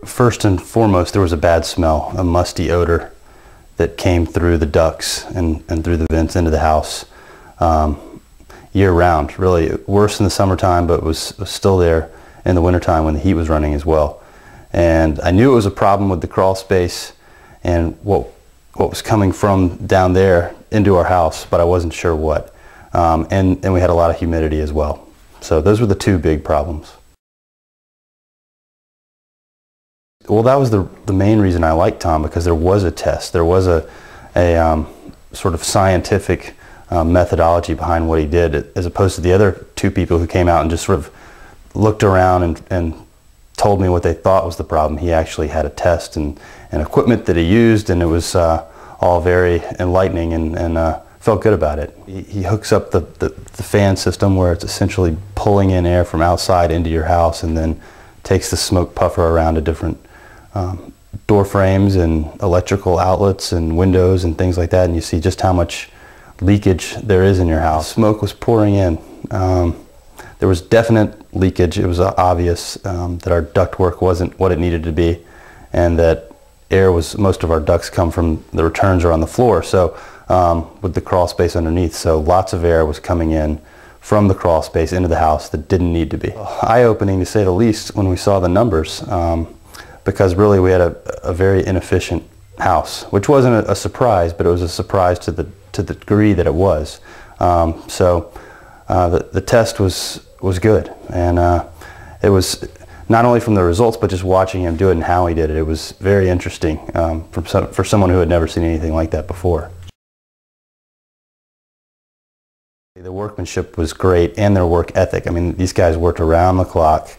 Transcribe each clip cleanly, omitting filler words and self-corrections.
First and foremost, there was a bad smell, a musty odor that came through the ducts and through the vents into the house year round. Really worse in the summertime, but was still there in the wintertime when the heat was running as well. And I knew it was a problem with the crawl space and what was coming from down there into our house, but I wasn't sure what. And we had a lot of humidity as well. So those were the two big problems. Well, that was the main reason I liked Tom, because there was a test. There was a sort of scientific methodology behind what he did, as opposed to the other two people who came out and just sort of looked around and told me what they thought was the problem. He actually had a test and equipment that he used, and it was all very enlightening and felt good about it. He hooks up the fan system where it's essentially pulling in air from outside into your house, and then takes the smoke puffer around to different door frames and electrical outlets and windows and things like that, and you see just how much leakage there is in your house. Smoke was pouring in. There was definite leakage. It was obvious that our ductwork wasn't what it needed to be, and that most of our ducts come from the returns are on the floor, so with the crawl space underneath, so lots of air was coming in from the crawl space into the house that didn't need to be. Eye-opening, to say the least, when we saw the numbers, because really we had a very inefficient house, which wasn't a surprise, but it was a surprise to the degree that it was. So the test was good, and it was not only from the results, but just watching him do it and how he did it. It was very interesting for someone who had never seen anything like that before. The workmanship was great, and their work ethic. I mean, these guys worked around the clock,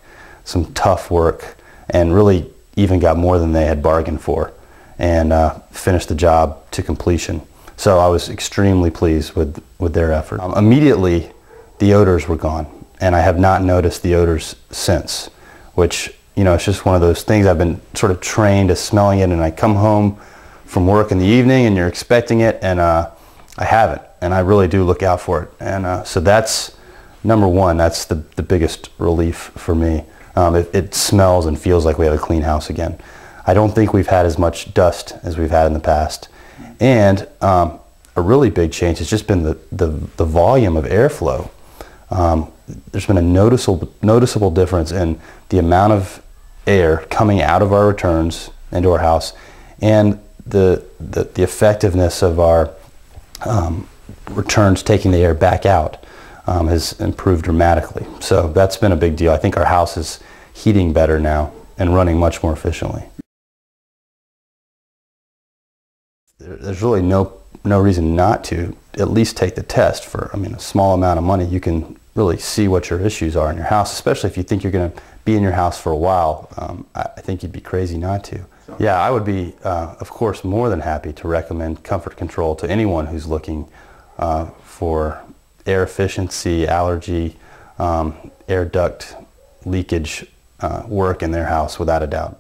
some tough work, and really even got more than they had bargained for, and finished the job to completion. So I was extremely pleased with their effort. Immediately, the odors were gone, and I have not noticed the odors since, which, you know, it's just one of those things. I've been sort of trained to smelling it, and I come home from work in the evening and you're expecting it, and I haven't, and I really do look out for it. And so that's number one. That's the biggest relief for me. It smells and feels like we have a clean house again. I don't think we've had as much dust as we've had in the past. And a really big change has just been the volume of airflow. There's been a noticeable difference in the amount of air coming out of our returns into our house, and the effectiveness of our returns taking the air back out has improved dramatically. So that's been a big deal. I think our house is heating better now and running much more efficiently. There's really no reason not to at least take the test. For, I mean, a small amount of money, you can really see what your issues are in your house, especially if you think you're going to be in your house for a while. I think you'd be crazy not to. Yeah, I would be, of course, more than happy to recommend Comfort Control to anyone who's looking for air efficiency, allergy, air duct leakage work in their house, without a doubt.